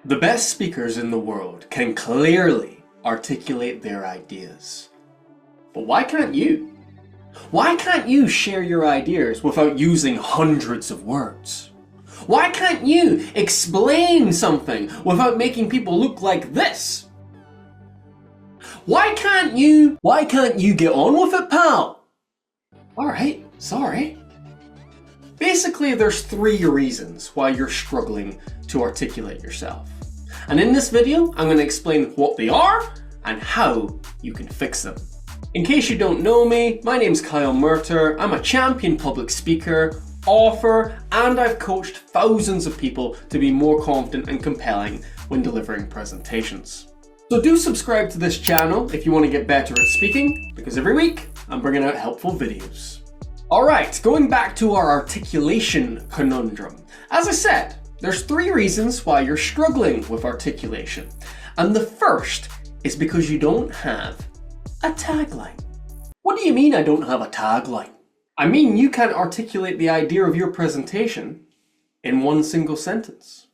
The best speakers in the world can clearly articulate their ideas. But why can't you? Why can't you share your ideas without using hundreds of words? Why can't you explain something without making people look like this? Why can't you get on with it, pal? Alright, sorry. Basically, there's 3 reasons why you're struggling to articulate yourself. And in this video, I'm going to explain what they are and how you can fix them. In case you don't know me, my name's Kyle Murter. I'm a champion public speaker, author, and I've coached thousands of people to be more confident and compelling when delivering presentations. So do subscribe to this channel if you want to get better at speaking, because every week I'm bringing out helpful videos. Alright, going back to our articulation conundrum. As I said, there's 3 reasons why you're struggling with articulation. And the first is because you don't have a tagline. What do you mean I don't have a tagline? I mean you can't articulate the idea of your presentation in one single sentence.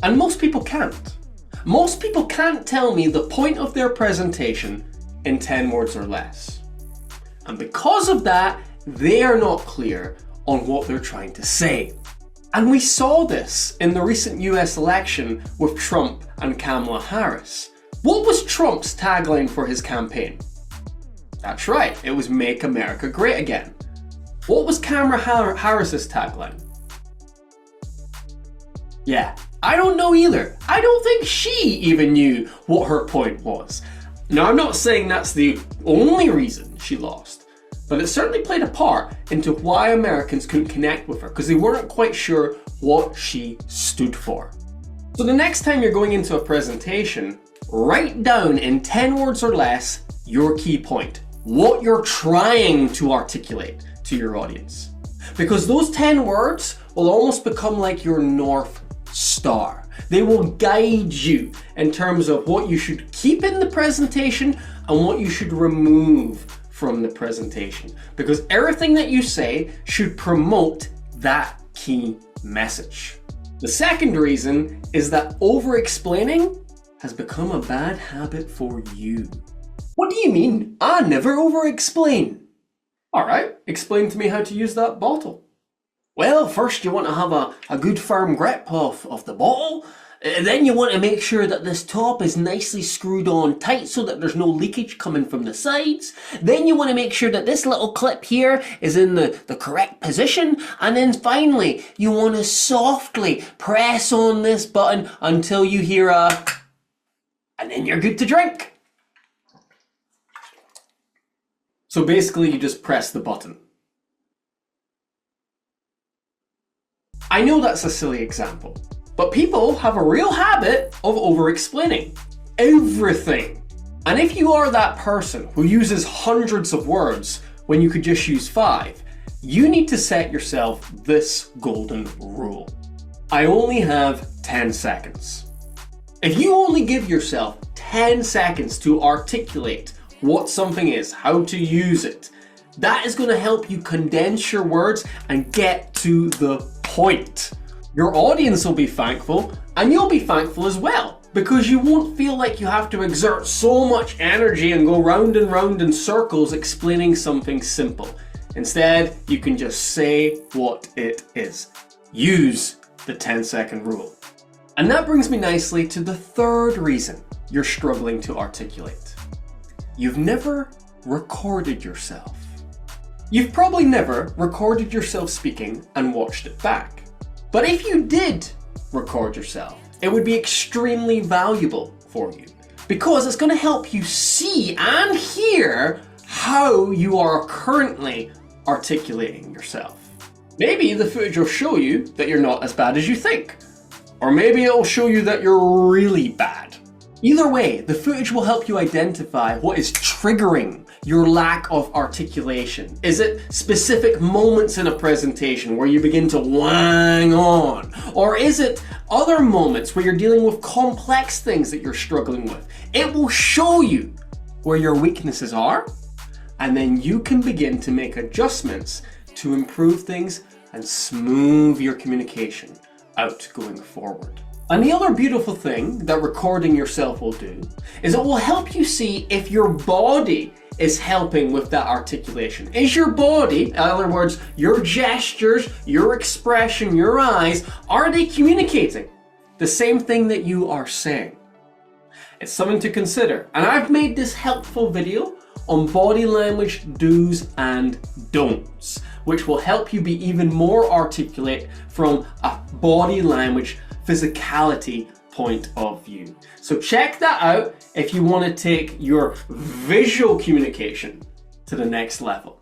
And most people can't. Most people can't tell me the point of their presentation in 10 words or less. And because of that, they are not clear on what they're trying to say. And we saw this in the recent US election with Trump and Kamala Harris. What was Trump's tagline for his campaign? That's right, it was "Make America Great Again." What was Kamala Harris's tagline? Yeah, I don't know either. I don't think she even knew what her point was. Now, I'm not saying that's the only reason she lost, but it certainly played a part into why Americans couldn't connect with her, because they weren't quite sure what she stood for. So the next time you're going into a presentation, write down in 10 words or less your key point, what you're trying to articulate to your audience. Because those 10 words will almost become like your North Star. They will guide you in terms of what you should keep in the presentation and what you should remove from the presentation, because everything that you say should promote that key message. The second reason is that over-explaining has become a bad habit for you. What do you mean? I never over-explain. Alright, explain to me how to use that bottle. Well, first you want to have a good firm grip of the bottle. Then you want to make sure that this top is nicely screwed on tight so that there's no leakage coming from the sides. Then you want to make sure that this little clip here is in the correct position. And then finally, you want to softly press on this button until you hear a... and then you're good to drink. So basically, you just press the button. I know that's a silly example, but people have a real habit of over-explaining everything. And if you are that person who uses hundreds of words when you could just use 5, you need to set yourself this golden rule. I only have 10 seconds. If you only give yourself 10 seconds to articulate what something is, how to use it, that is going to help you condense your words and get to the point. Your audience will be thankful, and you'll be thankful as well, because you won't feel like you have to exert so much energy and go round and round in circles explaining something simple. Instead, you can just say what it is. Use the 10-second rule. And that brings me nicely to the third reason you're struggling to articulate. You've never recorded yourself. You've probably never recorded yourself speaking and watched it back. But if you did record yourself, it would be extremely valuable for you, because it's going to help you see and hear how you are currently articulating yourself. Maybe the footage will show you that you're not as bad as you think, or maybe it'll show you that you're really bad. Either way, the footage will help you identify what is triggering your lack of articulation. Is it specific moments in a presentation where you begin to wang on? Or is it other moments where you're dealing with complex things that you're struggling with? It will show you where your weaknesses are, and then you can begin to make adjustments to improve things and smooth your communication out going forward. And the other beautiful thing that recording yourself will do is it will help you see if your body is helping with that articulation. Is your body, in other words, your gestures, your expression, your eyes, are they communicating the same thing that you are saying? It's something to consider. And I've made this helpful video on body language do's and don'ts, which will help you be even more articulate from a body language physicality point of view. So check that out if you want to take your visual communication to the next level.